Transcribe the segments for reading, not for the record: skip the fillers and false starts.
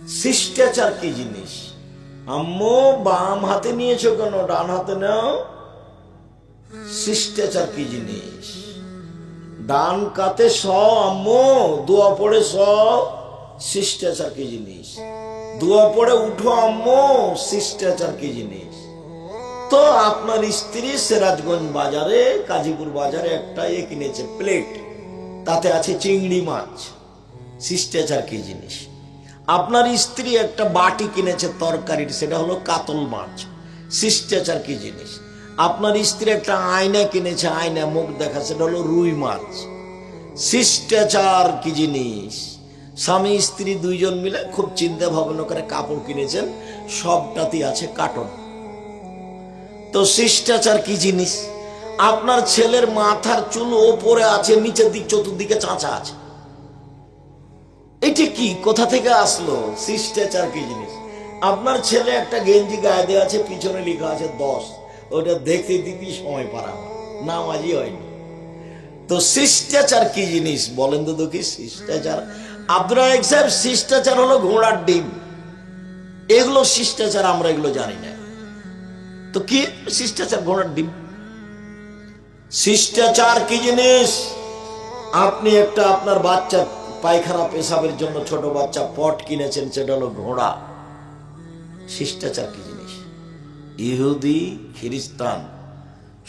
শিষ্টাচার কি জিনিস? আম্মু বাম হাতে নিয়েছো কেন, ডান হাতে নাও। শিষ্টাচার কি জিনিস? ডান কাতে স, আম্মু দোয়া পড়ে স। শিষ্টাচার কি জিনিস? দোয়া পড়ে উঠো আম্মু। শিষ্টাচার কি জিনিস? তো আপনার স্ত্রী সিরাজগঞ্জ বাজারে, কাজীপুর বাজারে একটা কিনেছে প্লেট, তাতে আছে চিংড়ি মাছ। শিষ্টাচার কি জিনিস? আপনার স্ত্রী একটা বাটি কিনেছে তরকারির, সেটা হলো কাতল মাছ। শিষ্টাচার কি জিনিস? আপনার স্ত্রী একটা আয়না কিনেছে, আয়না মুখ দেখা, সেটা হলো রুই মাছ। শিষ্টাচার কি জিনিস? স্বামী স্ত্রী দুইজন মিলে খুব চিন্তা ভাবনা করে কাপড় কিনেছেন, সবটাতেই আছে কাটন। তো শিষ্টাচার কি জিনিস? আপনার ছেলের মাথার চুল ওপরে আছে, নিচের দিক চতুর্দিকে চাঁচা আছে। এটা কি, কোথা থেকে আসলো? শিষ্টাচার কি জিনিস? আপনার ছেলে একটা গেঞ্জি গায়ে দেওয়া আছে, পিছনে লেখা আছে 10, ওটা দেখতে দিতে সময় পারা নামাজই হয়নি। তো শিষ্টাচার কি জিনিস বলেন তো দেখি? শিষ্টাচার, আব্দুর রাজ্জাক সাহেব, শিষ্টাচার হলো ঘোড়ার ডিম। এগুলো শিষ্টাচার, আমরা এগুলো জানি না। তো কি শিষ্টাচার? ঘোড়ার ডিম। শিষ্টাচার কি জিনিস? আপনি একটা আপনার বাচ্চা পায়খানা পেশাবের জন্য, ছোট বাচ্চা পট কিনেছেন, সেটা হলো ঘোড়া। শিষ্টাচার কি জিনিস? ইহুদি খ্রিস্টান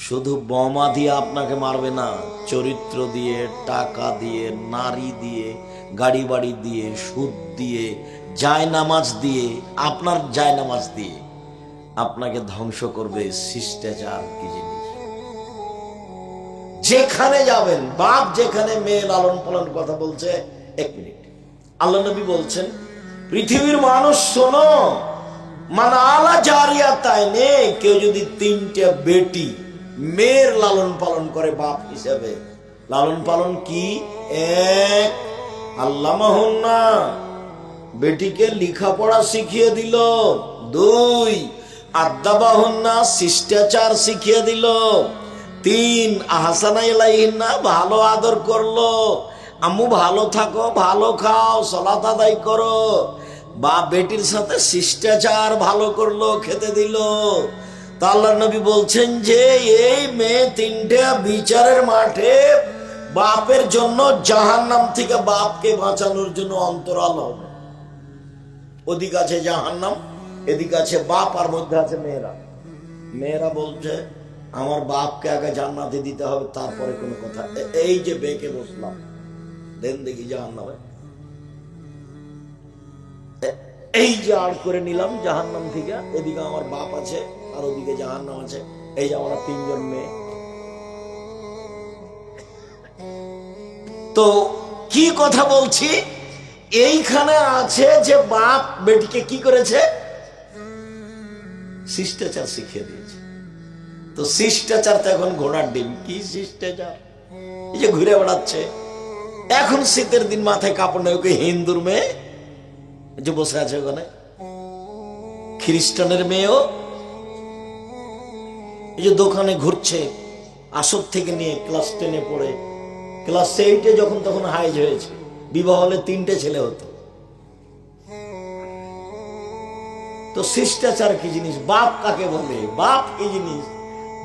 শুধু বোমা দিয়ে আপনাকে মারবে না, চরিত্র দিয়ে, টাকা দিয়ে, নারী দিয়ে, গাড়ি বাড়ি দিয়ে, সুদ দিয়ে, জায়নামাজ দিয়ে, আপনার জায়নামাজ দিয়ে আপনাকে ধ্বংস করবে। শিষ্টাচার কি জিনিস? যেখানে যাবেন, বাপ যেখানে মেয়ে লালন পালন কথা বলছে, 1 মিনিট, আল্লাহ নবী বলছেন, পৃথিবীর মানুষ শোনো, মানে আলা জারিয়া তাই নেই, কেউ যদি 3টে বেটি মেয়ের লালন পালন করে বাপ হিসেবে, লালন পালন কি? 1, আল্লামাহুন্না, বেটিকে লেখাপড়া শিখিয়ে দিল। 2, আদাবাহুন্না, শিষ্টাচার শিখিয়ে দিল। 3, আহসানা ইলাইহিন্না, ভালো আদর করলো। আম্মু ভালো থাকো, ভালো খাও, সালাত আদায় করো। বা বেটির সাথে শিষ্টাচার ভালো করলো, খেতে দিল। তা আল্লাহর নবী বলছেন যে এই মেয়ে 3টে বিচারের মাঠে বাপের জন্য জাহান্নাম থেকে বাপকে বাঁচানোর জন্য অন্তরাল হবে। ওদিকে আছে জাহান্নাম, এদিকে আছে বাপ, আর মধ্যে আছে মেয়েরা। মেয়েরা বলছে আমার বাপকে আগে জান্নাতে দিতে হবে, তারপরে কোনো কথা। এই যে বেঁকে বসলাম, দেন দেখি জাহান্নামে। এই যে আড় করে নিলাম জাহান্নাম থেকে, এদিকে আমার বাপ আছে আর ওদিকে জাহান্নাম আছে। এই যে আমরা 3জন মেয়ে। তো কি কথা বলছি? এইখানে আছে যে বাপ বেটিকে কি করেছে? শিষ্টাচার শিখিয়ে দিয়েছে। তো শিষ্টাচার তো এখন ঘোড়ার ডিম। কি শিষ্টাচার? এই যে ঘুরে বেড়াচ্ছে, এখন শীতের দিন মাথায় কাপড় নেই, ওকে হিন্দুর মেয়ে যে বসে আছে ওখানে, খ্রিস্টানের মেয়েও এই যে দোকানে ঘুরছে, আসর থেকে নিয়ে ক্লাস 10-এ পড়ে, ক্লাস 8-এ যখন তখন হাইজ হয়েছে, বিবাহ হলে 3টে ছেলে হতো। তো শিষ্টাচার কি জিনিস? বাপ কাকে বলে? বাপ কি জিনিস?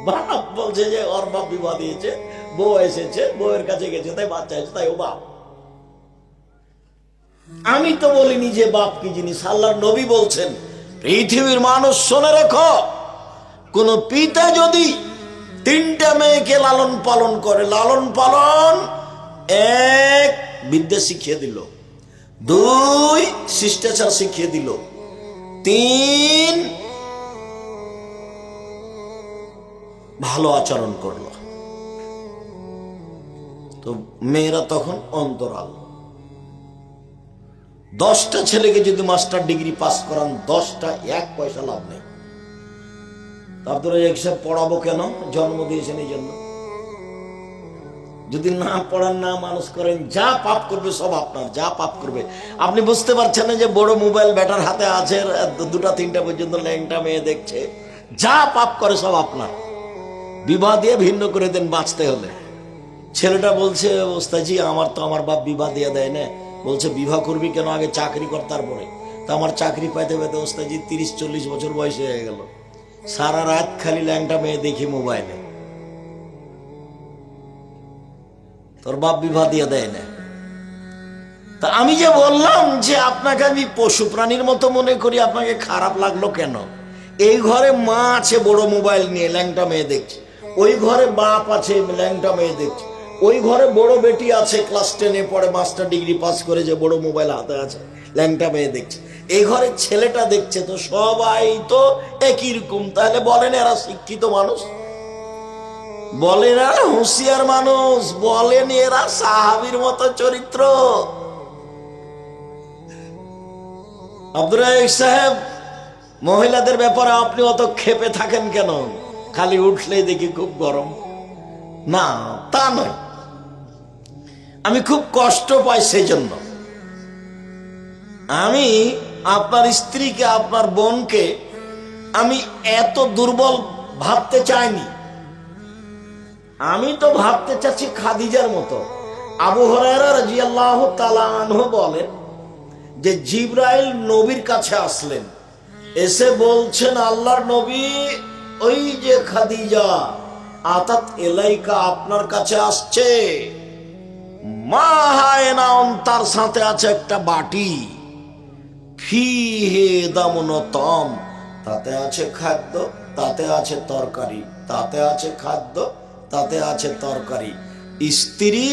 বাপ বলছে যে ওর বাপ বিবাহ দিয়েছে, বউ এসেছে, বউয়ের কাছে গেছে, তাই বাচ্চা হয়েছে, তাই ও বাপ। আমি তো বলিনি যে বাপ কি জিনিস। আল্লাহর নবী বলছেন, পৃথিবীর মানুষ শুনে রেখো, কোন পিতা যদি 3টে মেয়েকে লালন পালন করে, লালন পালন 1, বিদ্যা শিখিয়ে দিল। 2, শিষ্টাচার শিখিয়ে দিল। 3, ভালো আচরণ করলো। তো মেয়েরা তখন অন্তরাল। 10টা ছেলেকে যদি মাস্টার ডিগ্রি পাস করান, 10টা 1 পয়সা লাভ নেই। আব্দুর রাজ্জাক সাহেব পড়াবো কেন? জন্ম দিয়েছেন এই জন্য। যদি না পড়ান, না মানুষ করেন, যা পাপ করবে সব আপনার। যা পাপ করবে আপনি বুঝতে পারছেন না যে বড় মোবাইল বেটার হাতে আছে, 2টা 3টা পর্যন্ত ল্যাংটা মেয়ে দেখছে, যা পাপ করে সব আপনার। বিবাহ দিয়ে ভিন্ন করে দেন বাঁচতে হলে। ছেলেটা বলছে, ওস্তাদজি আমার তো আমার বাপ বিবাহ দিয়ে দেয় না। বলছে বিবাহ করবি কেন? আগে চাকরি কর, তারপরে। তা আমার চাকরি পাইতে পাইতে ওস্তাদজি 30-40 বছর বয়স হয়ে গেল, সারা রাত খালি ল্যাংটা মেয়ে দেখি মোবাইলে। তোর বাপ বিবাহ দিয়ে দেয় না। তা আমি যে বললাম যে আপনাকে আমি পশু প্রাণীর মতো মনে করি, আপনাকে খারাপ লাগলো কেন? এই ঘরে মা আছে বড় মোবাইল নিয়ে ল্যাংটা মেয়ে দেখছে, ওই ঘরে বাপ আছে ল্যাংটা মেয়ে দেখছে, ওই ঘরে বড় বেটি আছে ক্লাস 10-এ পড়ে, মাস্টার ডিগ্রি পাস করে, যে বড় মোবাইল হাতে আছে, ল্যাংটা মেয়ে দেখছে। এই ঘরে ছেলেটা দেখছে, তো সবাই তো একই রকম। তাহলে বলেন এরা শিক্ষিত মানুষ? বলেন এরা হুঁশিয়ার মানুষ? বলেন এরা সাহাবীর মতো চরিত্র? আব্দুর রাজ্জাক সাহেব, মহিলাদের ব্যাপারে আপনি অত ক্ষেপে থাকেন কেন? খালি উঠলেই দেখি খুব গরম। না, তা নয়, আমি খুব কষ্ট পাই সেই জন্য। আমি আপনার স্ত্রীকে, আপনার বোনকে আমি এত দুর্বল ভাবতে চাইনি। আমি তো ভাবতে চাচ্ছি খাদিজার মতো। আবু হুরায়রা রাদিয়াল্লাহু তাআলা আনহু বলেন যে জিবরাইল নবীর কাছে আসলেন, এসে বলছেন, আল্লাহর নবী, ওই যে খাদিজা আতাত এলাইকা, আপনার কাছে আসছে, মা হায়নান, তার সাথে আছে একটা বাটি, ফিহে দামুন তম, তাতে আছে খাদ্য, তাতে আছে তরকারি, তাতে আছে খাদ্য, তাতে আছে তরকারি। স্ত্রী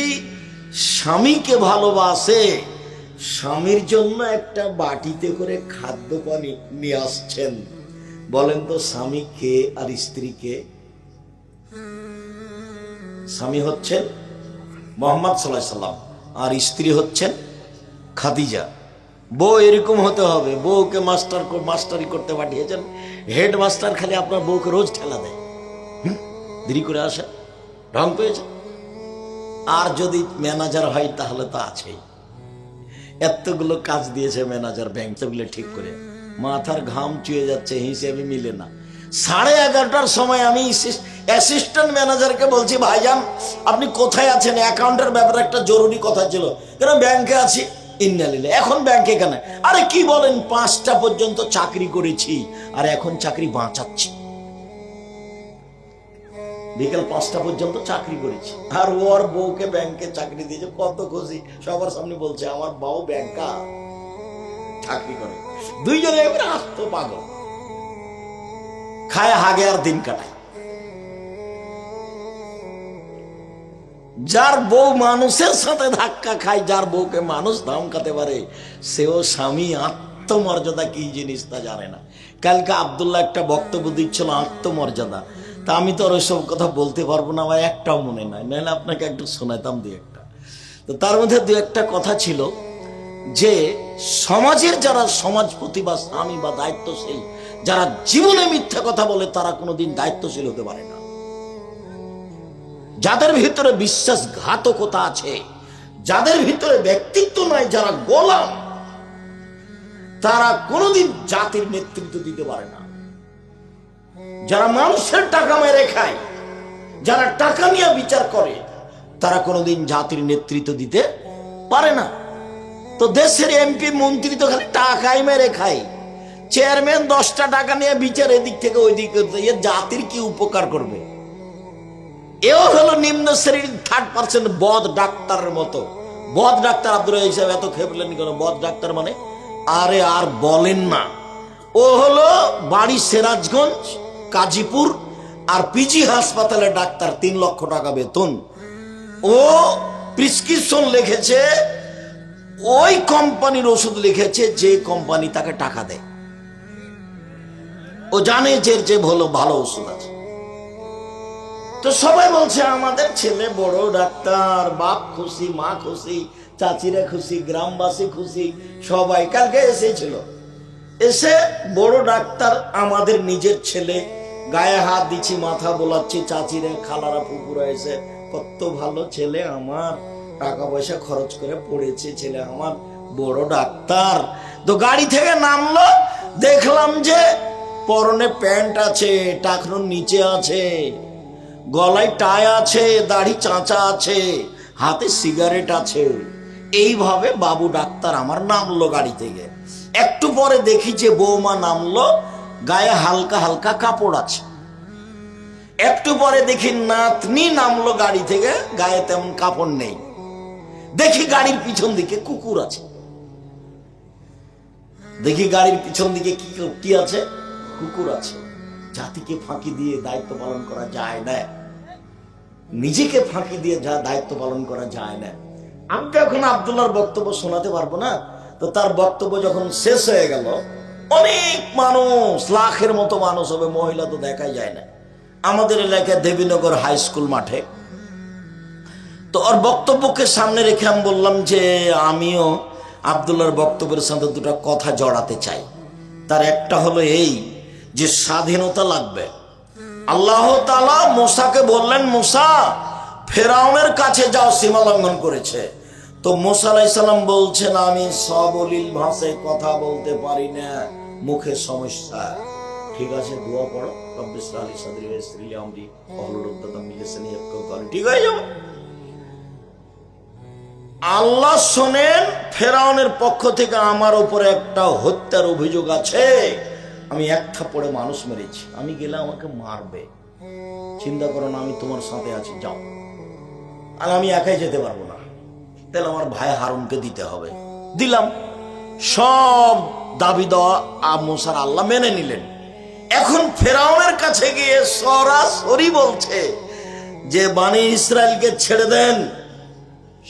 স্বামীকে ভালোবাসে, স্বামীর জন্য একটা বাটিতে করে খাদ্য পানি নিয়ে আসছেন। বলেন তো স্বামী কে আর স্ত্রী কে? স্বামী হচ্ছেন মুহাম্মদ সাল্লাল্লাহু আলাইহি সাল্লাম, আর স্ত্রী হচ্ছেন খাদিজা। বউ এরকম হতে হবে। বউকে মাস্টারি করতে পাঠিয়েছেন, হেডমাস্টার খালি আপনার বউকে রোজ ঠেলা দেয়, দেরি করে আসে, ঢং পেয়েছে। আর যদি ম্যানেজার হয় তাহলে তো আছেই, এতগুলো কাজ দিয়েছে ম্যানেজার, ব্যাংকগুলো ঠিক করে, মাথার ঘাম চুয়ে যাচ্ছে, হিসেবে মিলে না। 11:30টার সময় আমি অ্যাসিস্ট্যান্ট ম্যানেজারকে বলছি, ভাইজান আপনি কোথায় আছেন? অ্যাকাউন্টের ব্যাপারে একটা জরুরি কথা ছিল। কেন? ব্যাংকে আছি। ইন্নালিল্লাহ, এখন ব্যাংকে কেন? আরে কি বলেন, 5টা পর্যন্ত চাকরি করেছি আর এখন চাকরি বাঁচাচ্ছি। বিকেল 5টা পর্যন্ত চাকরি করেছি, আর ওর বউকে ব্যাংকে চাকরি দিয়েছে, কত খুশি। সবার সামনে বলছে আমার বউ ব্যাংকা চাকরি করে। দুইজনে এবারে আস্ত পাগল, খায় হাগে আর দিন কাটায়। যার বউ মানুষের সাথে ধাক্কা খায়, যার বউকে মানুষ ধমকাতে পারে, সেও স্বামী। আত্মমর্যাদা কি জিনিস তা জানে না। কালকে আব্দুল্লাহ একটা বক্তব্য দিচ্ছিল আত্মমর্যাদা, তা আমি তো আর ওইসব কথা বলতে পারবো না, আমার একটাও মনে নাই, নাহলে আপনাকে একটু শোনাতাম দুই একটা। তো তার মধ্যে দু একটা কথা ছিল যে সমাজের যারা সমাজপতি বা স্বামী বা দায়িত্বশীল, যারা জীবনে মিথ্যা কথা বলে, তারা কোনোদিন দায়িত্বশীল হতে পারে না। যাদের ভিতরে বিশ্বাসঘাতকতা আছে, যাদের ভিতরে ব্যক্তিত্ব নাই, যারা গোলাম, তারা কোনোদিন জাতির নেতৃত্ব দিতে পারে না। যারা মানুষের টাকা মেরে খায়, যারা টাকা নিয়ে বিচার করে, তারা কোনোদিন জাতির নেতৃত্ব দিতে পারে না। তো দেশের এমপি মন্ত্রী তো খালি টাকাই মেরে খায়, চেয়ারম্যান 10টা টাকা নিয়ে বিচার এদিক থেকে ওই দিক করতে, জাতির কি উপকার করবে? এও হলো নিম্ন শ্রেণীর 3rd% বদ ডাক্তারের মতো। বদ ডাক্তার আব্দুর রাজ্জাক সাহেব এত খেপলেন কেন? বদ ডাক্তার মানে আরে আর বলেন না। ও হলো বাড়ি সিরাজগঞ্জ, কাজীপুর আর পিজি হাসপাতালে ডাক্তার, 3 লক্ষ টাকা বেতন। ও প্রেসক্রিপশন লিখেছে, ওই কোম্পানির ওষুধ লিখেছে যে কোম্পানি তাকে টাকা দেয়। ও জানে যে ভালো ওষুধ আছে। তো সবাই বলছে আমাদের ছেলে বড় ডাক্তার, বাপ খুশি, মা খুশি, চাচিরা খুশি, গ্রামবাসী খুশি, সবাই। কালকে এসেছিল, এসে বড় ডাক্তার আমাদের নিজের ছেলে, গায়ে হাত দিচ্ছি, মাথা বোলাচ্ছি, চাচিরা, খালারা, ফুপুরা এসে, কত ভালো ছেলে আমার, টাকা পয়সা খরচ করে পড়েছে ছেলে আমার, বড় ডাক্তার। তো গাড়ি থেকে নামলো, দেখলাম যে পরনে প্যান্ট আছে, টাকনুর নিচে আছে, গলায় টাই আছে, দাড়ি চাঁচা আছে, হাতে সিগারেট আছে। এইভাবে বাবু ডাক্তার আমার নামলো গাড়ি থেকে। একটু পরে দেখি যে বৌমা নামলো, গায়ে হালকা হালকা কাপড় আছে। একটু পরে দেখি নাতনি নামলো গাড়ি থেকে, গায়ে তেমন কাপড় নেই। দেখি গাড়ির পিছন দিকে কুকুর আছে। দেখি গাড়ির পিছন দিকে কি আছে? কুকুর আছে। জাতিকে ফাঁকি দিয়ে দায়িত্ব পালন করা যায় না, নিজেকে ফাঁকি দিয়ে যা দায়িত্ব পালন করা যায় না। আমি তো এখন আব্দুল্লাহর বক্তব্য শোনাতে পারবো না। তো তার বক্তব্য যখন শেষ হয়ে গেল, অনেক মানুষ, লাখের মতো মানুষ হবে, মহিলা তো দেখাই যায় না, আমাদের এলাকায় দেবীনগর হাই স্কুল মাঠে। তো ওর বক্তব্যকে সামনে রেখে আমি বললাম যে আমিও আব্দুল্লাহর বক্তব্যের সাথে দুটো কথা জড়াতে চাই। তার একটা হলো এই যে স্বাধীনতা লাগবে। আল্লাহ তাআলা মুসাকে বললেন, মুসা ফেরাউনের কাছে যাও, সীমা লঙ্ঘন করেছে। তো মুসা আলাইহিস সালাম বলছেন, আমি সবলীল ভাষায় কথা বলতে পারি না, মুখে সমস্যা। ঠিক আছে, দোয়া পড়ো, রব্বি ইশরাহ লি সাদরি ওয়া ইয়াসসির লি আমরি ওয়াহলুল উকদাতাম মিন লিসানি ইয়াফকাহু কওলি। ঠিক হয়ে যাবে। আল্লাহ শোনেন, ফেরাউনের পক্ষ থেকে আমার উপরে একটা হত্যার অভিযোগ আছে, আমি এক থাপ্পড়ে মানুষ মেরেছি, আমি গেলে আমাকে মারবে, চিন্তা করো না, আমি তোমার সাথে আছি, যাও। আর আমি একাই যেতে পারবো না, তাহলে আমার ভাই হারুনকে দিতে হবে। দিলাম। সব দাবি দেওয়া মুসার আল্লাহ মেনে নিলেন। এখন ফেরাউনের কাছে গিয়ে সরাসরি বলছে যে বানি ইসরায়েলকে ছেড়ে দেন,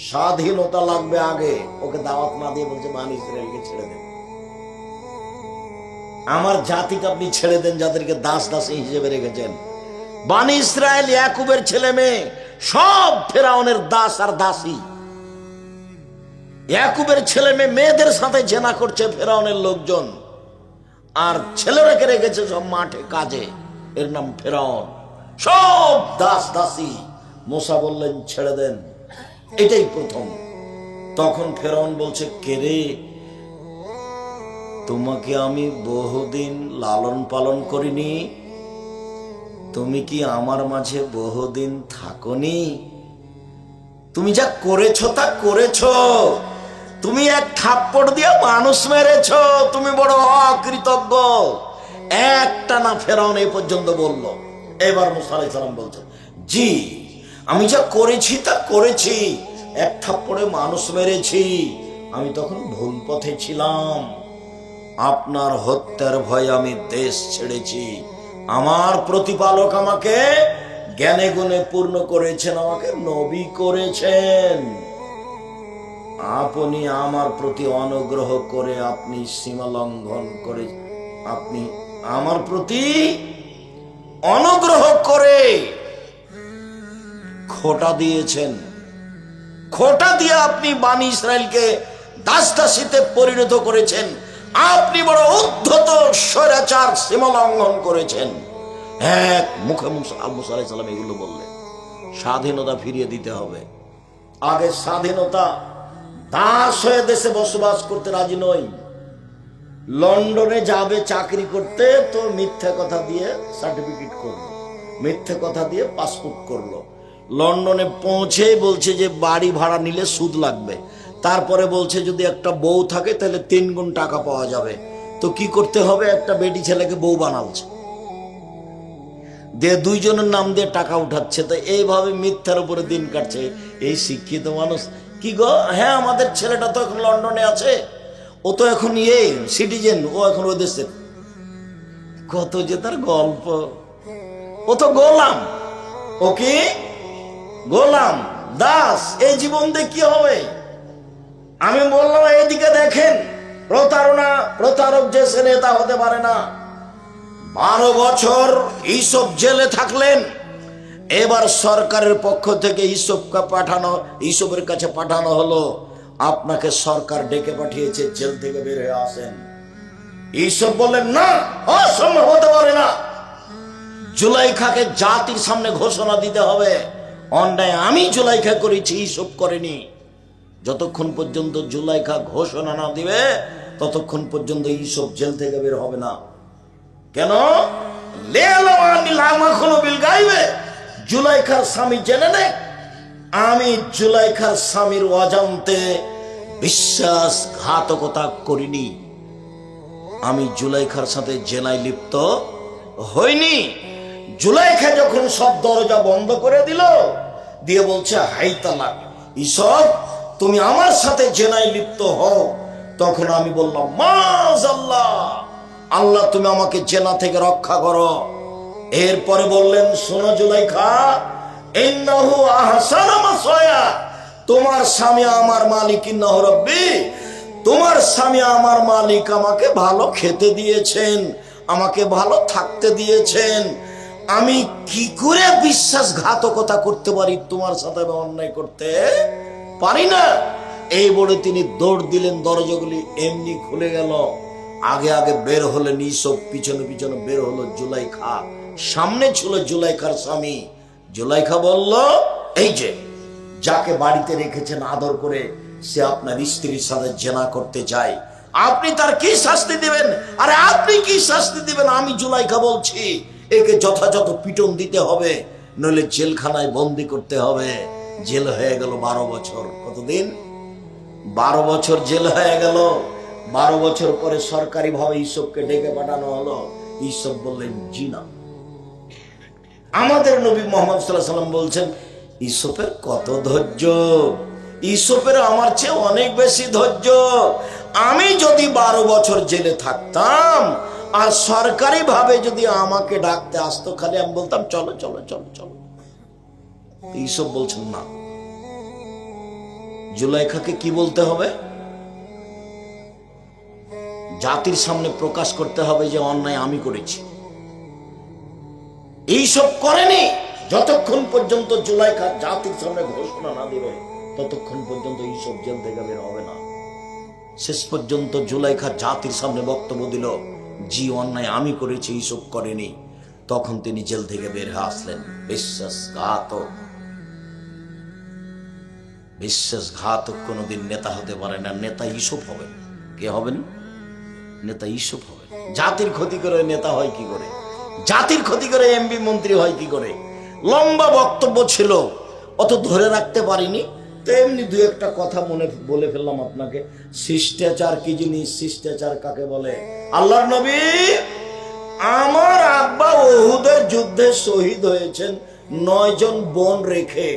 স্বাধীনতা লাগবে আগে। ওকে দাওয়াত না দিয়ে বলছে বানি ইসরায়েলকে ছেড়ে দেন, আমার জাতিকে আপনি ছেড়ে দেন, যাদেরকে দাস দাসী হিসেবে রেখেছেন। বানি ইসরায়েল ইয়াকুবের ছেলে মেয়ে সব ফেরাউনের দাস আর দাসী। ইয়াকুবের ছেলে মেয়েদের সাথে জেনা করছে ফেরাউনের লোকজন, আর ছেলেরাকে রেখেছে সব মাঠে কাজে, এর নাম ফেরাউন, সব দাস দাসী। মুসা বললেন ছেড়ে দেন, এটাই প্রথম। তখন ফেরাউন বলছে, কে রে, তোমাকে আমি বহুদিন লালন পালন করিনি? তুমি কি আমার মাঝে বহুদিন থাকনি? তুমি যা করেছো তা করেছো, তুমি এক থাপ্পড় দিয়ে মানুষ মেরেছো, তুমি বড় অকৃতজ্ঞ। একটা না ফেরাউন এই পর্যন্ত বলল। এবার মুসা আলাইহিস সালাম বলছেন, জি আমি যা করেছি তা করেছি, এক থাপ্পড়ে মানুষ মেরেছি, আমি তখন ভুল পথে ছিলাম, আপনার হত্যার ভয়ে আমি দেশ ছেড়েছি। আমার প্রতিপালক আমাকে জ্ঞানে গুণে পূর্ণ করেছেন, আমাকে নবী করেছেন, আপনি আমার প্রতি অনুগ্রহ করে আপনি সীমা লঙ্ঘন করে, আপনি আমার প্রতি অনুগ্রহ করে খোঁটা দিয়েছেন, খোঁটা দিয়ে আপনি বানি ইসরায়েলকে দাস দাসীতে পরিণত করেছেন, আপনি বড় উদ্ধত স্বৈরাচার, সীমা লঙ্ঘন করেছেন। এক মুখে মুসা আলাইহিস সালাম এগুলো বললেন। স্বাধীনতা ফিরিয়ে দিতে হবে। আগে স্বাধীনতা, দাস হয়ে দেশে বসবাস করতে রাজি নই। লন্ডনে যাবে চাকরি করতে, তো মিথ্যা কথা দিয়ে সার্টিফিকেট করলো, মিথ্যা কথা দিয়ে পাসপোর্ট করলো। লন্ডনে পৌঁছে বলছে যে বাড়ি ভাড়া নিলে সুদ লাগবে, তারপরে বলছে যদি একটা বউ থাকে তাহলে 3 গুণ টাকা পাওয়া যাবে। তো কি করতে হবে, একটা বেটি ছেলেকে বউ বানাচ্ছে, দিয়ে 2 জনের নাম দিয়ে টাকা উঠাচ্ছে। তো এইভাবে মিথ্যার উপরে দিন কাটছে এই শিক্ষিত মানুষ। কি গো, হ্যাঁ আমাদের ছেলেটা তো এখন লন্ডনে আছে, ও তো এখন সিটিজেন, ও এখন ওই দেশের। কত যে তার গল্প। ও তো গোলাম, ও কি গোলাম, দাস। এই জীবন দিয়ে কি হবে? আমি বললাম এইদিকে দেখেন, প্রতারণা, প্রতারক যে সে নেতা হতে পারে না। 12 বছর ইসব জেলে থাকলেন। এবার সরকারের পক্ষ থেকে ইসবের কাছে পাঠানো হলো, আপনাকে সরকার ডেকে পাঠিয়েছে, জেল থেকে বের হয়ে আসেন। ইসব বললেন না, অসম্ভব হতে পারে না, জুলাইখাকে জাতির সামনে ঘোষণা দিতে হবে, অন্যায় আমি জুলাইখা করেছি, ইসব করেনি। যতক্ষণ পর্যন্ত জুলাইখা ঘোষণা না দিবে ততক্ষণ পর্যন্ত ইসব জেল থেকে বের হবে না। কেন? জুলাইখার স্বামী জেনে নেই, আমি জুলাইখার স্বামীর অজান্তে বিশ্বাসঘাতকতা করিনি। আমি জুলাইখার সাথে জেনায় লিপ্ত হইনি। জুলাইখা যখন সব দরজা বন্ধ করে দিল, দিয়ে বলছে হাই তালাক, ইসব তুমি আমার সাথে জেনায় লিপ্ত হও। তখন আমি বললাম মাশাআল্লাহ, আল্লাহ তুমি আমাকে জেনা থেকে রক্ষা করো। এরপরে বললেন, শোনো জুলাইখা, ইন্নাহু আহসানা মাসওয়া, তোমার স্বামী আমার মালিক, ইন্নাহু রাব্বি, তোমার স্বামী আমার মালিক, আমাকে ভালো খেতে দিয়েছেন, আমাকে ভালো থাকতে দিয়েছেন। আমি কি করে বিশ্বাসঘাতকতা করতে পারি? তোমার সাথে আমি অন্যায় করতে পারি না। এই বলে তিনি দৌড় দিলেন, দরজাগুলি এমনি খুলে গেল। আগে আগে বের হলেন ইসব, পিছনে পিছনে বের হলো জুলাইখা। সামনে ছিল জুলাইখার স্বামী। জুলাইখা বলল, এই যে যাকে বাড়িতে রেখেছেন আদর করে, সে আপনার স্ত্রীর সাথে জেনা করতে যায়, আপনি তার কি শাস্তি দিবেন? আরে আপনি কি শাস্তি দিবেন? আমি জুলাইখা বলছি, একে যথাযথ পিটন দিতে হবে, নইলে জেলখানায় বন্দি করতে হবে। জেল হয়ে গেল 12 বছর। কতদিন? 12 বছর জেল হয়ে গেল। 12 বছর পরে সরকারি ভাবে ইসবকে ডেকে পাঠানো হলো। ইসব বললেন জি না। আমাদের নবী মুহাম্মদ সাল্লাল্লাহু আলাইহি ওয়াসাল্লাম বলছেন, ইসবের কত ধৈর্য, ইসবের আমার চেয়ে অনেক বেশি ধৈর্য। আমি যদি 12 বছর জেলে থাকতাম আর সরকারি ভাবে যদি আমাকে ডাকতে আসতো, খালি আমি বলতাম চলো চলো চলো চলো। ইসব বলছেন না। জুলাইখাকে কি বলতে হবে? জাতির সামনে প্রকাশ করতে হবে যে অন্যায় আমি করেছি। এইসব করেনি। যতক্ষণ পর্যন্ত জুলাইখা জাতির সামনে ঘোষণা না দিবে, ততক্ষণ পর্যন্ত এইসব জেল থেকে বের হবে না। শেষ পর্যন্ত জুলাইখা জাতির সামনে বক্তব্য দিল, জি অন্যায় আমি করেছি, এইসব করেনি। তখন তিনি জেল থেকে বের হয়ে আসলেন। বিশ্বাসঘাতক, বিশ্বাসঘাতক কোনোদিন নেতা হতে পারে না। নেতা ইসব হবেন। কে হবেন? নেতা ইসব হবেন। জাতির ক্ষতি করে নেতা হয় কি করে? জাতির ক্ষতি করে এমপি মন্ত্রী হয় কি করে? লম্বা বক্তব্য ছিল, অত ধরে রাখতে পারিনি, তো এমনি দু একটা কথা মনে বলে ফেললাম আপনাকে। শিষ্টাচার কি জিনিস? শিষ্টাচার কাকে বলে? আল্লাহর নবী, আমার আব্বা উহুদের যুদ্ধে শহীদ হয়েছেন 9 জন বোন রেখে।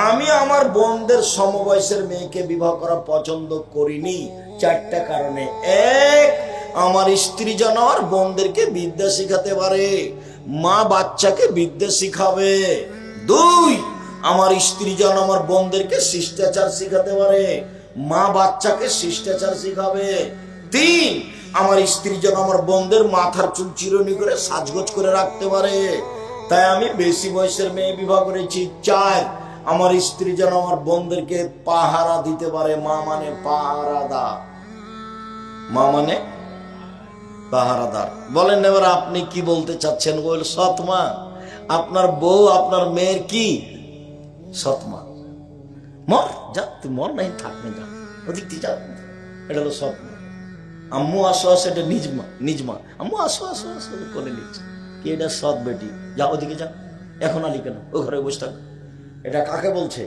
আমি আমার বোনদের সমবয়সের মেয়েকে বিবাহ করা পছন্দ করিনি 4টা কারণে। 1, আমার স্ত্রী যেন আমার বোনদেরকে বিদ্যা শিখাতে পারে, মা বাচ্চাকে বিদ্যা শিখাবে। 2, আমার স্ত্রী যেন আমার বোনদেরকে শিষ্টাচার শিখাতে পারে, মা বাচ্চাকে শিষ্টাচার শিখাবে। 3, আমার স্ত্রী যেন আমার বোনদের মাথার চুল চিরুনি করে সাজগোজ করে রাখতে পারে। তাই আমি বেশি বয়সের মেয়ে বিবাহ করেছি। 4, আমার স্ত্রী যেন আমার বোনদেরকে পাহারা দিতে পারে। মা মানে পাহারাদার, মা মানে পাহারাদার। বলেন এবার আপনি কি বলতে চাচ্ছেন? বল সৎ মা। আপনার বউ আপনার মেয়ের কি? সৎ মা। মর যা, তুই মর নাই, থাক না, যা ওদিক দিয়ে যা। এটা হলো সৎ মা। আম্মু আসো আসো, এটা নিজ মা। নিজ মা, আম্মু আসো আসো আসো করে নিচ্ছে কি? এটা সৎ বেটি। যা ওদিকে যা, এখন আলি কেন? ও ঘরে বসে থাক। এটা কাকে বলছে?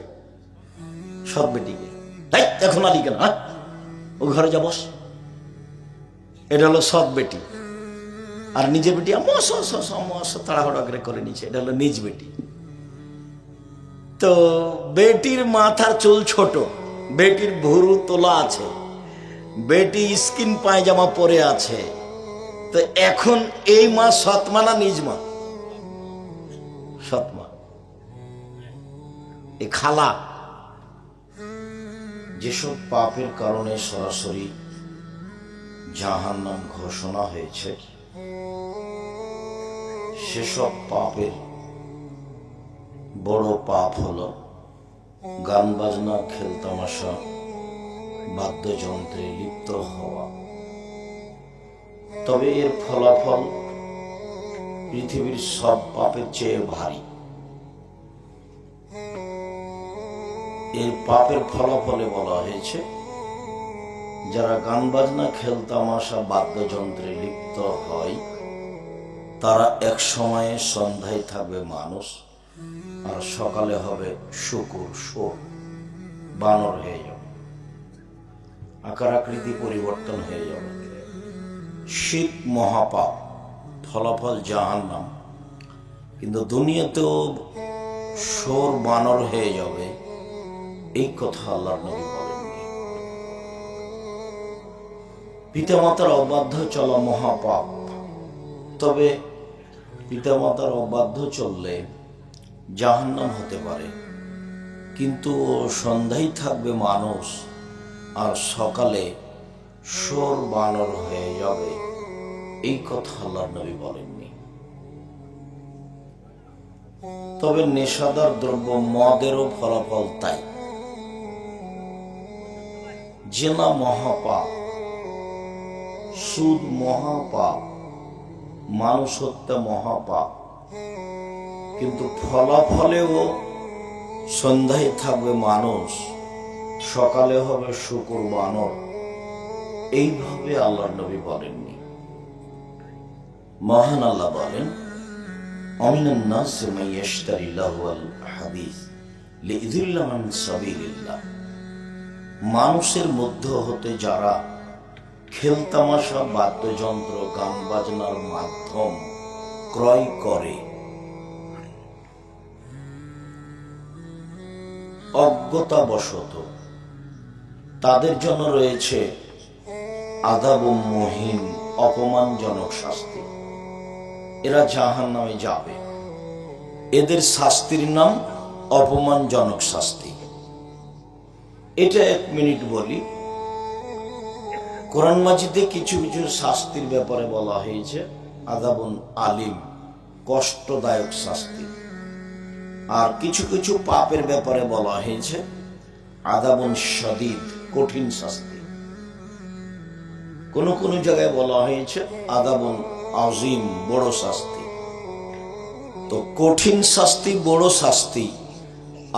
সৎ বেটিকে। তাই এখন আলি কেন? হ্যাঁ, ও ঘরে যা বস। এটা হলো সৎ বেটি। আর নিজের বেটি আম্মু আসো আসো আসো, আম্মু আসো তাড়াহুড়া করে নিচ্ছে, এটা হলো নিজ বেটি। তো বেটির মাথার চুল ছোট, বেটির ভুরু তোলা আছে, বেটি স্কিন পায়জামা পরে আছে। তো এখন এই মা সৎ মা না নিজ মা? সৎ মা। এই খালা। যেসব পাপের কারণে সরাসরি জাহান্নাম ঘোষণা হয়েছে, সেসব পাপের বড় পাপ হলো গান বাজনা, খেলতামাশা, বাদ্যযন্ত্রে লিপ্ত হওয়া। তবে এর ফলাফল পৃথিবীর সব পাপের চেয়ে ভারী। এর পাপের ফলাফলে বলা হয়েছে, যারা গান বাজনা, খেলতামাশা, বাদ্যযন্ত্রে লিপ্ত হয়, তারা এক সময়ে সন্ধ্যায় থাকবে মানুষ, আর সকালে হবে শুকুর, শোক, বানর হয়ে যাবে, আকার আকৃতি পরিবর্তন হয়ে যাবে। শিরক মহাপাপ, ফলাফল জাহান্নাম। কিন্তু দুনিয়াতেও শোর বানর হয়ে যাবে, এই কথা আল্লাহর নবী বলেননি। পিতামাতার অবাধ্য চলা মহাপাপ, তবে পিতামাতার অবাধ্য চললে জাহান্নাম হতে পারে, কিন্তু সন্ধ্যায় থাকবে মানুষ আর সকালে শোর বানর হয়ে যাবে, এই কথা আল্লাহর নবী বলেননি। তবে নেশাদার দ্রব্য মদেরও ফলাফল তাই। জেনা মহাপাপ, সুদ মহাপাপ, মানুষ হত্যা মহাপাপ, কিন্তু ফলাফলেও সন্ধ্যায় থাকবে মানুষ, সকালে হবে শুকর বানর, এইভাবে আল্লাহর নবী বলেননি। মহান আল্লাহ বলেন, আমিনান নাস মান ইয়াশতারি লাহওয়াল হাদিস লিইযিল্লা আন সাবিলিল্লাহ। মানুষের মধ্য হতে যারা খেলতামাশা, বাদ্যযন্ত্র, গান বাজনার মাধ্যম ক্রয় করে অজ্ঞতাবশত, তাদের জন্য রয়েছে আযাব মুহিন, অপমানজনক শাস্তি। এরা জাহান্নামে যাবে, এদের শাস্তির নাম অপমানজনক শাস্তি। এটা 1 মিনিট বলি। কোরআন মাজিদে কিছু কিছু শাস্তির ব্যাপারে বলা হয়েছে আযাবুন আলিম, কষ্টদায়ক শাস্তি, আর কিছু কিছু পাপের ব্যাপারে বলা হয়েছে আযাবুন শাদীদ, কঠিন শাস্তি। কোন কোন জায়গায় বলা হয়েছে আযাবুন আযীম, বড় শাস্তি। তো কঠিন শাস্তি, বড় শাস্তি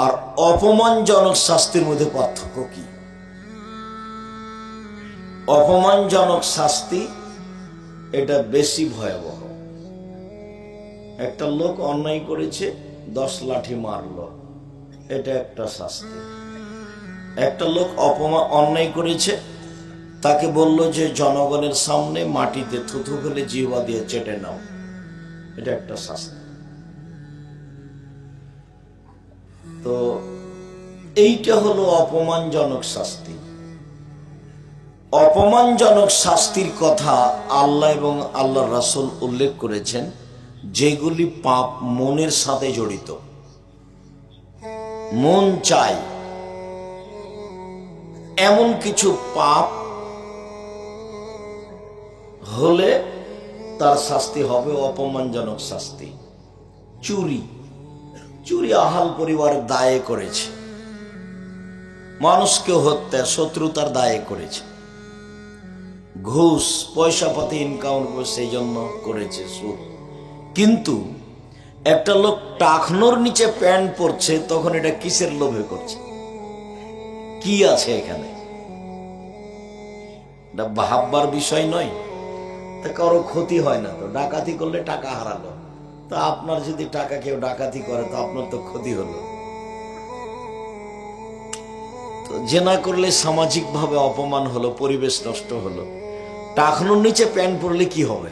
আর অপমানজনক শাস্তির মধ্যে পার্থক্য কি? অপমানজনক শাস্তি এটা বেশি ভয়াবহ। একটা লোক অন্যায় করেছে, 10 লাঠি মারলো, এটা একটা শাস্তি। একটা লোক অন্যায় করেছে, তাকে বলল যে জনগণের সামনে মাটিতে থুথু ফেলে জিহ্বা দিয়ে চেটে নাও, এটা একটা শাস্তি। তো এইটা হলো অপমানজনক শাস্তি। অপমানজনক শাস্তির কথা আল্লাহ এবং আল্লাহর রাসূল উল্লেখ করেছেন, যেগুলি পাপ মনের সাথে জড়িত। মন চায় এমন কিছু পাপ হলে তার শাস্তি হবে অপমানজনক শাস্তি। চুরি, চুরি আহাল পরিবারের দায়ে করেছে, মানুষকে হত্যা শত্রুতার দায়ে করেছে, ঘুষ পয়সা পাতি ইনকাম করে সেই জন্য করেছে সুদ। কিন্তু একটা লোক টাকনোর নিচে প্যান্ট পরছে, তখন এটা কিসের লোভে করছে? কি আছে এখানে? এটা ভাববার বিষয় নয়। তা কারো ক্ষতি হয় না তো, ডাকাতি করলে টাকা হারালো, তা আপনার যদি টাকা কেউ ডাকাতি করে তো আপনার তো ক্ষতি হলো। তো জেনা করলে সামাজিক ভাবে অপমান হলো, পরিবেশ নষ্ট হলো, টাকনোর নিচে প্যান্ট পরলে কি হবে?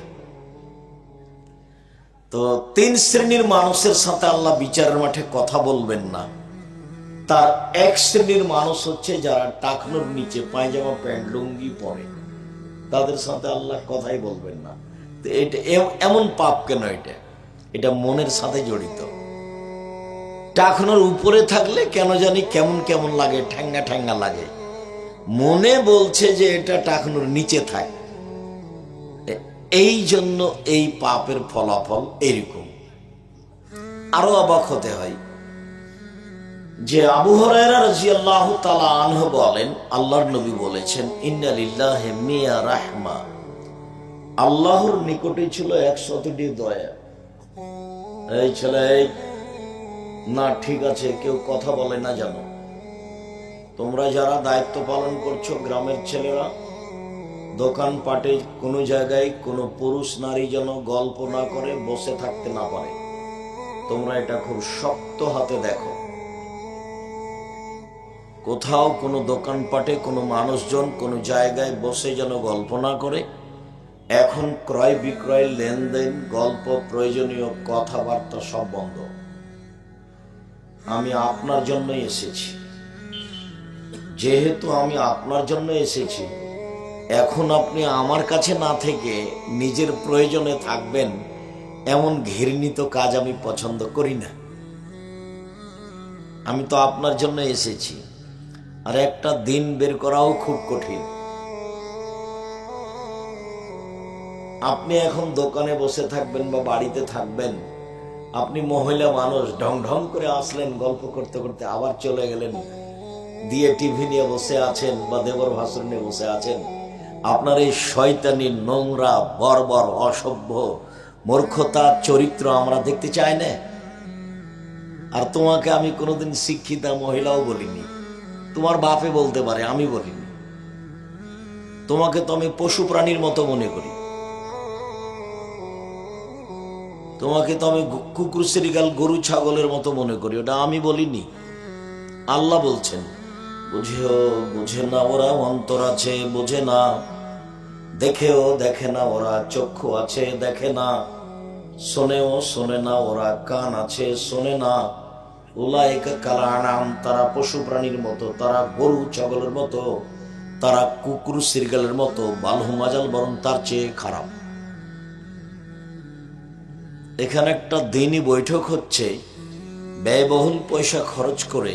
তো 3 শ্রেণীর মানুষের সাথে আল্লাহ বিচারের মাঠে কথা বলবেন না। তার 1 শ্রেণীর মানুষ হচ্ছে যারা টাকনোর নিচে পায়জামা, প্যান্ট, লুঙ্গি পরে, তাদের সাথে আল্লাহ কথাই বলবেন না। তো এটা এমন পাপ কেন? এটা মনের সাথে জড়িত। টাকনোর উপরে থাকলে কেন জানি কেমন কেমন লাগে, ঠ্যাঙ্গা ঠ্যাঙ্গা লাগে। মনে বলছে যে এটা টাকনোর নিচে থাকে, এই জন্য এই পাপের ফলাফল এরকম। আরো অবাক হতে হয় যে আবু হুরায়রা রাদিয়াল্লাহু তাআলা আনহু বলেন, আল্লাহর নবী বলেছেন, ইন্না লিল্লাহি মিয়া রাহমা, আল্লাহর নিকটে ছিল 100টি দয়া। এই ছেলে, না ঠিক আছে, কেউ কথা বলে না জানো? তোমরা যারা দায়িত্ব পালন করছো, গ্রামের ছেলেরা, দোকান পাটে কোনো জায়গায় কোনো পুরুষ নারী যেন গল্প না করে, বসে থাকতে না পারে, তোমরা এটা খুব শক্ত হাতে দেখো। কোথাও কোনো দোকানপাটে কোনো মানুষজন কোনো জায়গায় বসে যেন গল্প না করে, এখন ক্রয় বিক্রয়, লেনদেন, গল্প, প্রয়োজনীয় কথাবার্তা সব বন্ধ। আমি আপনার জন্যই এসেছি। যেহেতু আমি আপনার জন্য এসেছি, এখন আপনি আমার কাছে না থেকে নিজের প্রয়োজনে থাকবেন, এমন ঘৃণিত কাজ আমি পছন্দ করি না। আমি তো আপনার জন্য এসেছি, আর একটা দিন বের করাও খুব কঠিন। আপনি এখন দোকানে বসে থাকবেন বা বাড়িতে থাকবেন, আপনি মহিলা মানুষ, ঢং ঢং করে আসলেন, গল্প করতে করতে আবার চলে গেলেন, দিয়ে টিভি নিয়ে বসে আছেন বা দেবর ভাষণ নিয়ে বসে আছেন। আপনার এই শয়তানি, নোংরা, বর্বর, অসভ্য, মূর্খতা চরিত্র আমরা দেখতে চাই না। আর তোমাকে আমি কোনোদিন শিক্ষিতা মহিলাও বলিনি, তোমার বাপে বলতে পারে, আমি বলিনি। তোমাকে তো আমি পশু প্রাণীর মতো মনে করি, তোমাকে তো আমি কুকুর, শ্রীগাল, গরু, ছাগলের মতো মনে করি, ওটা আমি বলিনি, আল্লাহ বলছেন। বুঝেও বুঝে না ওরা, অন্তর আছে বোঝে না, দেখেও দেখে না ওরা, চক্ষু আছে দেখে না, শোনেও শোনে না ওরা, কান আছে শোনে না। উলাইকা কাল আনাম, তারা পশু প্রাণীর মতো, তারা গরু ছাগলের মতো, তারা কুকুর শ্রীগালের মতো, বালহু মাজাল, বরং তার চেয়ে খারাপ। এখানে একটা দিনই বৈঠক হচ্ছে, ব্যয়বহুল পয়সা খরচ করে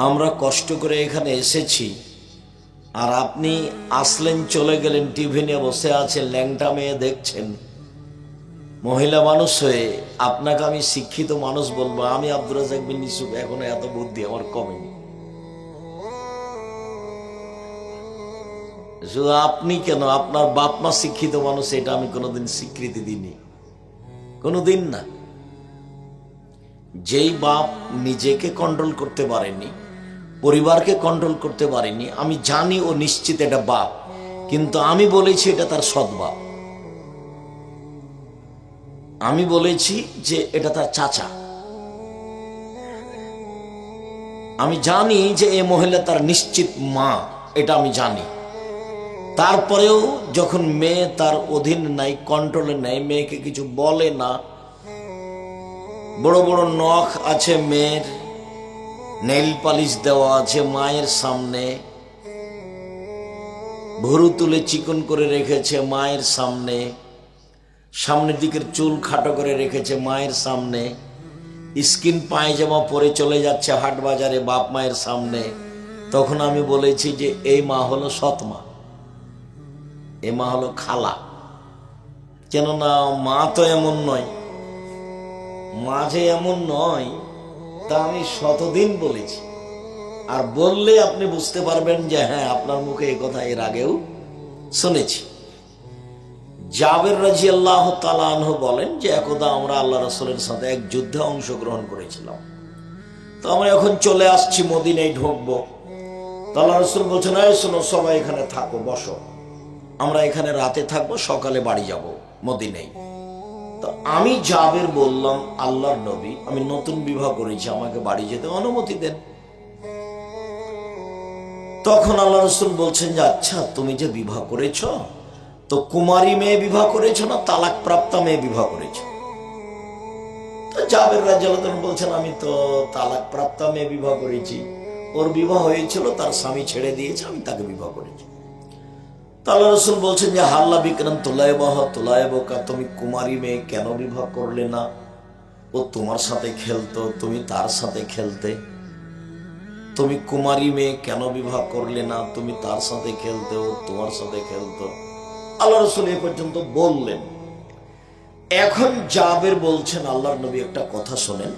আমরা কষ্ট করে এখানে এসেছি, আর আপনি আসলেন, চলে গেলেন, টিভি নিয়ে বসে আছেন, ল্যাংটা মেয়ে দেখছেন। মহিলা মানুষ হয়ে আপনাকে আমি শিক্ষিত মানুষ বলবো? আমি আব্দুর রাজ্জাক বিন ইউসুফ, এখনো এত বুদ্ধি আমার কমেনি। শুধু আপনি কেন, আপনার বাপ মা শিক্ষিত মানুষ, এটা আমি কোনোদিন স্বীকৃতি দিইনি, কোনোদিন না। যেই বাপ নিজেকে কন্ট্রোল করতে পারেনি, পরিবারকে কন্ট্রোল করতে পারেনি, আমি জানি ও নিশ্চিত এটা বাপ, কিন্তু আমি বলেছি এটা তার সৎ বাপ। আমি বলেছি যে এটা তার চাচা। আমি জানি যে এই মহিলা তার নিশ্চিত মা, এটা আমি জানি। তারপরেও যখন মেয়ে তার অধীন নাই, কন্ট্রোলে নাই, মেয়েকে কিছু বলে না। বড় বড় নখ আছে মেয়ের, নেইল পালিশ দেওয়া আছে মায়ের সামনে, ভুরু তুলে চিকন করে রেখেছে মায়ের সামনে, সামনের দিকের চুল খাটো করে রেখেছে মায়ের সামনে, স্কিন পায়জামা পরে চলে যাচ্ছে হাট বাজারে বাপ মায়ের সামনে। তখন আমি বলেছি যে এই মা হলো সৎ মা, এ মা হলো খালা। কেননা মা তো এমন নয়, মা যে এমন নয় তা আমি শতদিন বলেছি। আর বললে আপনি বুঝতে পারবেন যে হ্যাঁ, আপনার মুখে এই কথা এর আগেও শুনেছি। জাবের রাদিয়াল্লাহু তাআলা আনহু বলেন যে একদা আমরা আল্লাহ রাসূলের সাথে এক যুদ্ধে অংশগ্রহণ করেছিলাম। তো আমরা এখন চলে আসছি, মদিনায় ঢুকবো। তো আল্লাহ রাসূল বলছেন, এই শোনো, সবাই এখানে থাকো, বসো, আমরা এখানে রাতে থাকবো, সকালে বাড়ি যাব মদিনায়। তো আমি জাবের বললাম, আল্লাহর নবী, আমি নতুন বিবাহ করেছি, আমাকে বাড়ি যেতে অনুমতি দেন। তখন আল্লাহ রাসূল বলছেন যে আচ্ছা, তুমি যে বিবাহ করেছ, তো কুমারী মেয়ে বিবাহ করেছ না তালাক প্রাপ্তা মেয়ে বিবাহ করেছ? তো জাবের রাদিয়াল্লাহু আনহু বলছেন, আমি তো তালাক প্রাপ্তা মেয়ে বিবাহ করেছি, ওর বিবাহ হয়েছিল, তার স্বামী ছেড়ে দিয়েছে, আমি তাকে বিবাহ করেছি। আল্লাহ রাসূল বলছেন যে হাল্লা বিক্রাম তোলায়বকা, তুমি কুমারী মেয়ে কেন বিবাহ করলে না? ও তোমার সাথে খেলতো, তুমি তার সাথে খেলতে। তুমি কুমারী মেয়ে কেন বিবাহ করলে না? তুমি তার সাথে খেলতে, ও তোমার সাথে খেলতো। আল্লাহ রাসূল এ পর্যন্ত বললেন। এখন জাবের বলছেন, আল্লাহর নবী একটা কথা শোনেন,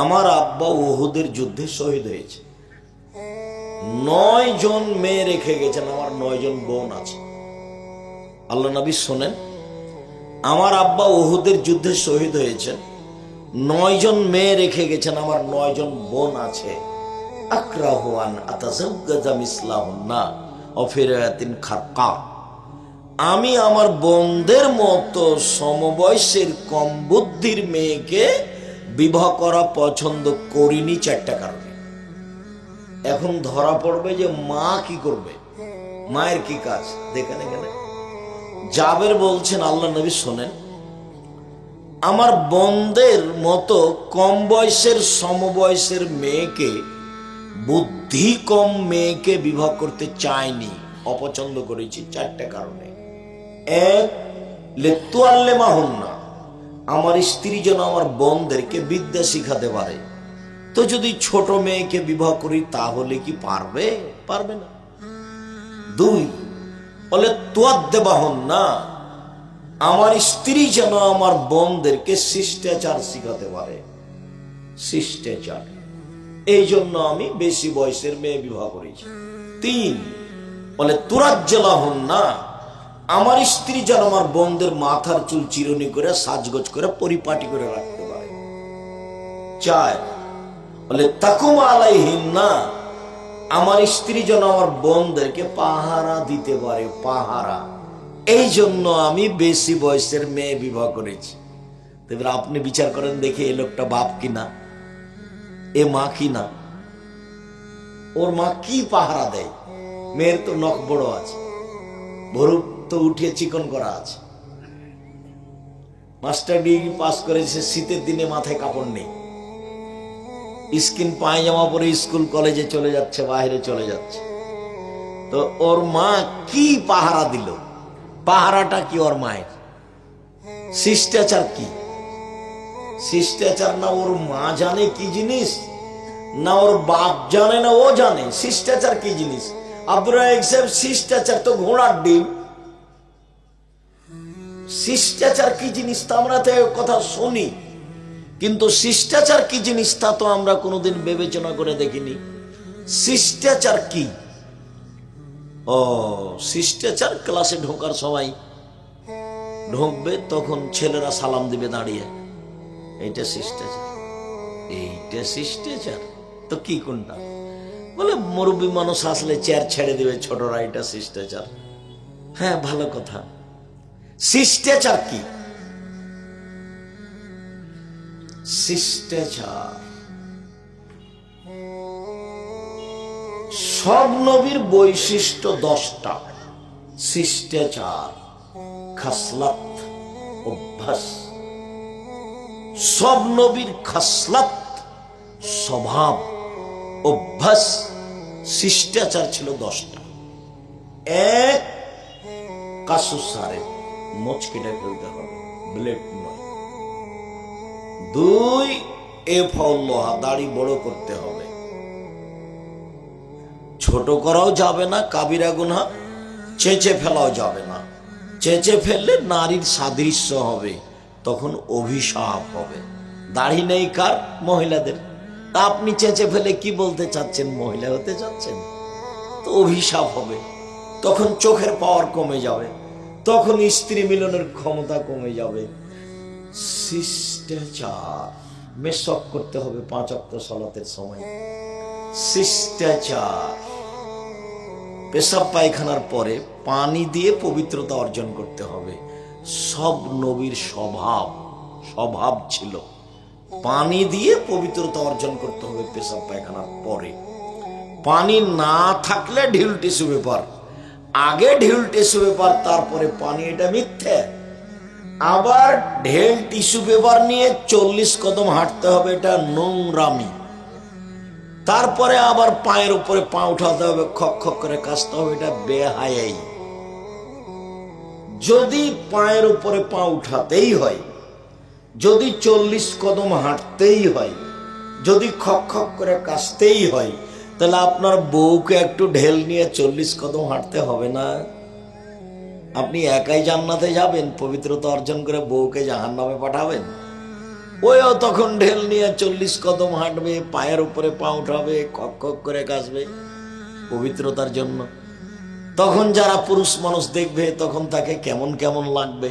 আমার আব্বা উহুদের যুদ্ধে শহীদ হয়েছে, 9 জন মেয়ে রেখে গেছেন, আমার 9 জন বোন আছে। আল্লাহ নবী শোনেন, আমার আব্বা উহুদের যুদ্ধে শহীদ হয়েছেন, 9 জন মেয়ে রেখে গেছেন, আমার 9 জন বোন আছে। আকরাহু আন আতাজাওয়াজা মিসলাহুন্না ওয়া ফিরায়াতিন খারকা, আমি আমার বোনদের মতো সমবয়সের কম বুদ্ধির মেয়েকে বিবাহ করা পছন্দ করিনি 4টা কারণে। এখন ধরা পড়বে যে মা কি করবে, মায়ের কি কাজ, দেখেন এখানে জাবের বলছেন, আল্লাহ নবী শোনেন, আমার বোনদের মতো কম বয়সের সমবয়সের মেয়েকে, বুদ্ধি কম মেয়েকে বিবাহ করতে চাইনি, অপছন্দ করেছি 4টা কারণে। এক, লেতুয়াল্লেমাহুন্না, আমার স্ত্রী যেন আমার বোনদেরকে বিদ্যা শিখাতে পারে। তো যদি ছোট মেয়েকে বিবাহ করি তাহলে কি পারবে? পারবে না। 2, বলে তুয়াদ্দেবাহুন্না, আমার স্ত্রী যেন আমার বোনদেরকে শিষ্টাচার শিখাতে পারে, শিষ্টাচার। এই জন্য আমি বেশি বয়সের মেয়ে বিবাহ করেছি। 3, বলে তুরাজ্জালাহুন্না, আমার স্ত্রী যেন আমার বোনদের মাথার চুল চিরুনি করে সাজগোজ করে পরিপাটি করে রাখতে পারে। 4, বলে তাকুম আলাইহিন্না, আমার স্ত্রী যেন আমার বোনদেরকে পাহারা দিতে পারে, পাহারা। এই জন্য আমি বেশি বয়সের মেয়ে বিবাহ করেছি। এবার আপনি বিচার করেন দেখে, এ লোকটা বাপ কিনা, এ মা কিনা। ওর মা কি পাহারা দেয়? মেয়ের তো নখ বড় আছে, ভরু তো উঠিয়ে চিকন করা আছে, মাস্টার ডিগ্রি পাস করেছে, শীতের দিনে মাথায় কাপড় নেই, স্কিন পায়জামা পরে স্কুল কলেজে চলে যাচ্ছে, বাইরে চলে যাচ্ছে। তো ওর মা কি পাহারা দিল? পাহারাটা কি ওর মায়ের? শিষ্টাচার কি? শিষ্টাচার না ওর মা জানে কি জিনিস, না ওর বাপ জানে, না ও জানে শিষ্টাচার কি জিনিস? আব্দুর রাজ্জাক সাহেব, শিষ্টাচার তো ঘোড়ার ডিম। শিষ্টাচার কি জিনিস তা আমরা তো কথা শুনি, কিন্তু শিষ্টাচার কি জিনিস তা তো আমরা কোনোদিন বিবেচনা করে দেখিনি। শিষ্টাচার কি? ও, শিষ্টাচার ক্লাসে ঢোকার সময় ঢুকবে, তখন ছেলেরা সালাম দিবে দাঁড়িয়ে, এইটা শিষ্টাচার। এইটা শিষ্টাচার তো কি কোনটা? বলে মুরব্বী মানুষ আসলে চেয়ার ছেড়ে দিবে ছোটরা, এটা শিষ্টাচার। হ্যাঁ, ভালো কথা। শিষ্টাচার কি? শিষ্টাচার সব নবীর বৈশিষ্ট্য 10টা। শিষ্টাচার, খাসলাত, অভ্যাস। সব নবীর খাসলাত, স্বভাব, অভ্যাস, শিষ্টাচার ছিল 10টা। 1, কাসুসারে, মোচ কেটে ফেলতে হবে, ব্লেড নয়। 2, এফাউল্লাহা, দাড়ি বড় করতে হবে। ছোট করাও যাবে না, কাবিরা গুনাহ। চেঁচে ফেলাও যাবে না, চেঁচে ফেললে নারীর সাদৃশ্য হবে, তখন অভিশাপ হবে। দাড়ি নেই কার? মহিলাদের। তা আপনি চেঁচে ফেলে কি বলতে চাচ্ছেন? মহিলা হতে চাচ্ছেন? তো অভিশাপ হবে, তখন চোখের পাওয়ার কমে যাবে, তখন স্ত্রী মিলনের ক্ষমতা কমে যাবে। শিষ্টাচার, মেশক করতে হবে 5 ওয়াক্ত সালাতের সময়। শিষ্টাচার, পেশাব পায়খানার পরে পানি দিয়ে পবিত্রতা অর্জন করতে হবে। সব নবীর স্বভাব ছিল পানি দিয়ে পবিত্রতা অর্জন করতে হবে পেশাব পায়খানার পরে। পানি না থাকলে ঢিল টিস্যু পেপার, আগে ঢিল টিস্যু পেপার তারপরে পানি, এটা মিথ্যে। আবার ঢেল টিস্যু পেপার নিয়ে 40 কদম হাঁটতে হবে, এটা নোংরামি। তারপরে আবার পায়ের উপরে পা উঠাতে হবে, খক খক করে কাশতে হবে, এটা বেহায়াই। যদি পায়ের উপরে পা উঠাতেই হয়, যদি 40 কদম হাঁটতেই হয়, যদি খক খক করে কাশতেই হয়, তাহলে আপনার বউকে একটু ঢেল নিয়ে 40 কদম হাঁটতে হবে না? আপনি একাই জান্নাতে যাবেন, পবিত্রতা অর্জন করে বউকে জাহান্নামে পাঠাবেন? ওইও তখন ঢেল নিয়ে 40 কদম হাঁটবে, পায়ের উপরে পা উঠাবে, খক খক করে কাশবে পবিত্রতার জন্য। তখন যারা পুরুষ মানুষ দেখবে, তখন তাকে কেমন কেমন লাগবে।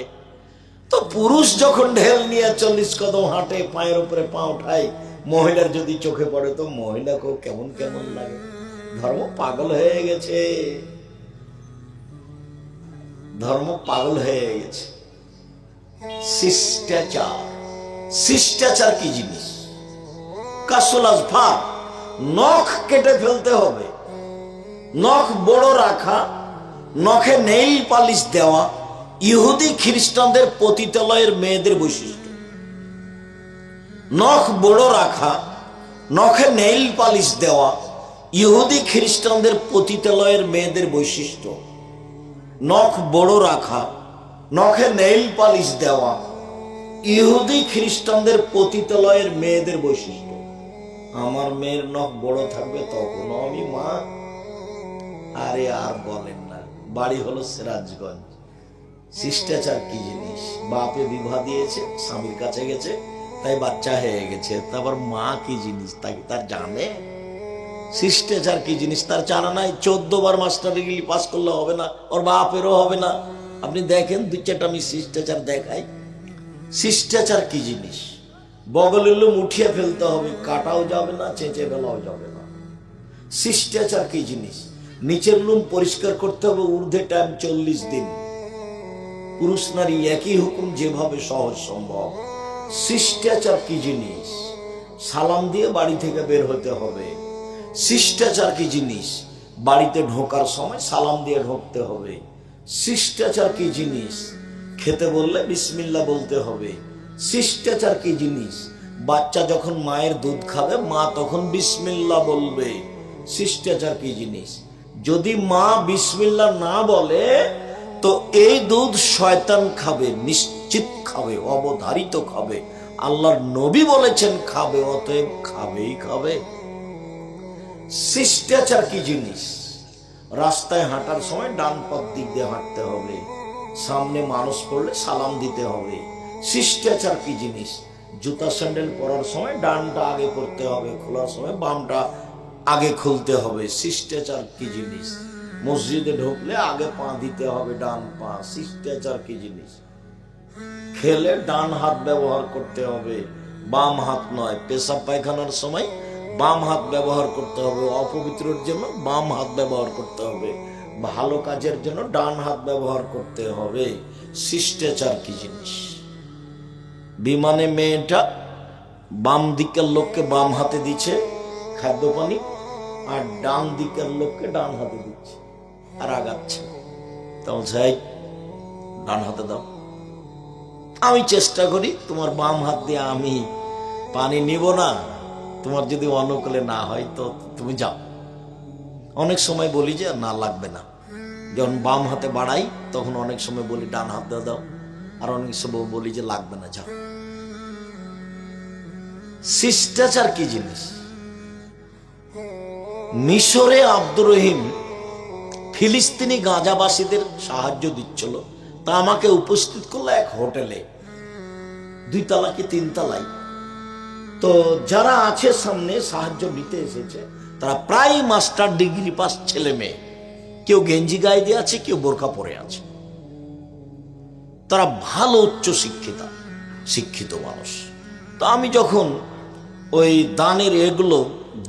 তো পুরুষ যখন ঢেল নিয়ে 40 কদম হাঁটে, পায়ের উপরে পা উঠায়, মহিলার যদি চোখে পড়ে তো মহিলাকেও কেমন কেমন লাগে। ধর্ম পাগল হয়ে গেছে, ধর্ম পাগল হয়ে গেছে। শিষ্টাচার, শিষ্টাচার কি জিনিস? কাসুল আজফার, নখ কেটে ফেলতে হবে, নখ বড় রাখা, নখে নেইল পালিশ দেওয়া, ইহুদি খ্রিস্টানদের পতিতালয়ের মেয়েদের বৈশিষ্ট্য, নখ বড় রাখা, নখে নেইল পালিশ দেওয়া ইহুদি খ্রিস্টানদের পতিতালয়ের মেয়েদের বৈশিষ্ট্য। নখ বড় রাখা, নখে নেইল পালিশ দেওয়া ইহুদি খ্রিস্টানদের পতিতালয়ের মেয়েদের বৈশিষ্ট্য। আমার মেয়ের নখ বড় থাকবে তখন আমি মা। আরে আর বলেন না, বাড়ি হলো সিরাজগঞ্জ। শিষ্টাচার কি জিনিস? বাপে বিবাহ দিয়েছে, স্বামীর কাছে গেছে, তাই বাচ্চা হয়ে গেছে। তারপর মা কি জিনিস তাকে তার জানে? শিষ্টাচার কি জিনিস তার জানা নাই? 14 বার মাস্টার ডিগ্রি পাস করলে হবে না, ওর বাপেরও হবে না। আপনি দেখেন 2-4টা আমি শিষ্টাচার দেখাই। শিষ্টাচার কি জিনিস? বগলের লোম উঠিয়ে ফেলতে হবে, কাটাও যাবে না, চেঁচে ফেলাও যাবে না। শিষ্টাচার কি জিনিস? নিচের লোম পরিষ্কার করতে হবে, ঊর্ধ্বে টাইম 40 দিন। পুরুষ নারী একই হুকুম, যেভাবে সহজ সম্ভব। শিষ্টাচার কি জিনিস? সালাম দিয়ে বাড়ি থেকে বের হতে হবে। শিষ্টাচার কি জিনিস? বাড়িতে ঢোকার সময় সালাম দিয়ে ঢুকতে হবে। শিষ্টাচার কি জিনিস? খেতে বললে বিসমিল্লাহ বলতে হবে। শিষ্টাচার কি জিনিস? বাচ্চা যখন মায়ের দুধ খাবে, মা তখন বিসমিল্লাহ বলবে। শিষ্টাচার কি জিনিস? যদি মা বিসমিল্লাহ না বলে তো এই দুধ শয়তান খাবে, নিশ্চিত খাবে, অবধারিত খাবে। আল্লাহর নবী বলেছেন খাবে, অতএব খাবেই খাবে। শিষ্টাচার কি জিনিস? রাস্তায় হাঁটার সময় ডান পথ দিক দিয়ে হাঁটতে হবে, সামনে মানুষ পড়লে সালাম দিতে হবে। শিষ্টাচার কি জিনিস? জুতা স্যান্ডেল পরার সময় ডানটা আগে পড়তে হবে, খোলার সময় বামটা আগে খুলতে হবে। শিষ্টাচার কি জিনিস? মসজিদে ঢুকলে আগে পা দিতে হবে, ডান পা। শিষ্টাচার কি জিনিস? খেলে ডান হাত ব্যবহার করতে হবে, বাম হাত নয়। পেশাব পায়খানার সময় বাম হাত ব্যবহার করতে হবে, অপবিত্রের জন্য বাম হাত ব্যবহার করতে হবে, ভালো কাজের জন্য ডান হাত ব্যবহার করতে হবে। শিষ্টাচার কি জিনিস? বিমানে মেয়েটা বাম দিকের লোককে বাম হাতে দিচ্ছে খাদ্য পানি, আর ডান দিকের লোককে ডান হাতে দিচ্ছে আর আগাচ্ছে। তাহলে যাই ডান হাতে দাও। আমি চেষ্টা করি তোমার বাম হাত দিয়ে আমি পানি নিব না, তোমার যদি অনুকূলে না হয় তো তুমি যাও। অনেক সময় বলি যে না লাগবে না, যখন বাম হাতে বাড়াই তখন অনেক সময় বলি ডান হাত দিয়ে দাও, আর অনেক সময় বলি যে লাগবে না, যাও। শিষ্টাচার কি জিনিস? মিশরে আব্দুর রহিম ফিলিস্তিনি গাজাবাসীদের সাহায্য দিচ্ছিল, তা আমাকে উপস্থিত করলো এক হোটেলে, 2 তলা কি 3 তলায়। তো যারা আছে সামনে সাহায্য নিতে এসেছে তারা প্রায় মাস্টার ডিগ্রি পাস ছেলে মেয়ে, কেউ গেঞ্জি গায়ে দিয়ে আছে, কেউ বোরকা পরে আছে। তারা ভালো উচ্চ শিক্ষিত মানুষ। তো আমি যখন ওই দানের এগুলো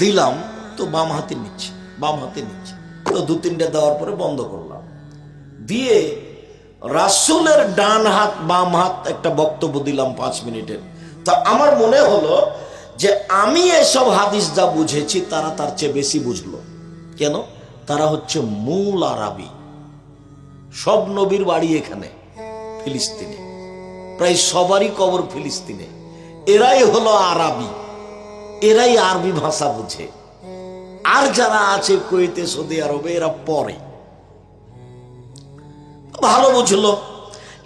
দিলাম তো বাম হাতে নিচ্ছে। তো 2-3টে দেওয়ার পরে বন্ধ করলাম, দিয়ে রাসূলের ডান হাত বাম হাত একটা বক্তব্য দিলাম 5 মিনিটের। তা আমার মনে হলো যে আমি এসব হাদিস যা বুঝেছি তারা তার চেয়ে বেশি বুঝলো। কেন? তারা হচ্ছে মূল আরবি। সব নবীর বাড়ি এখানে ফিলিস্তিনে, প্রায় সবারই কবর ফিলিস্তিনে। এরাই হলো আরবি, এরাই আরবি ভাষা বুঝে। আর যারা আছে কুয়েতে, সৌদি আরবে, এরা পরে ভালো বুঝলো।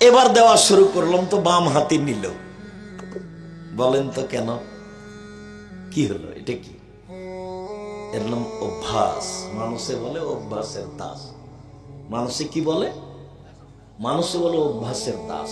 এবার দেওয়া শুরু করলাম, তো বাম হাতে নিল। বলেন তো কেন? কি হলো? এটা কি? এর নাম অভ্যাস। মানুষে বলে অভ্যাসের দাস। মানুষে কি বলে? মানুষে বলে অভ্যাসের দাস।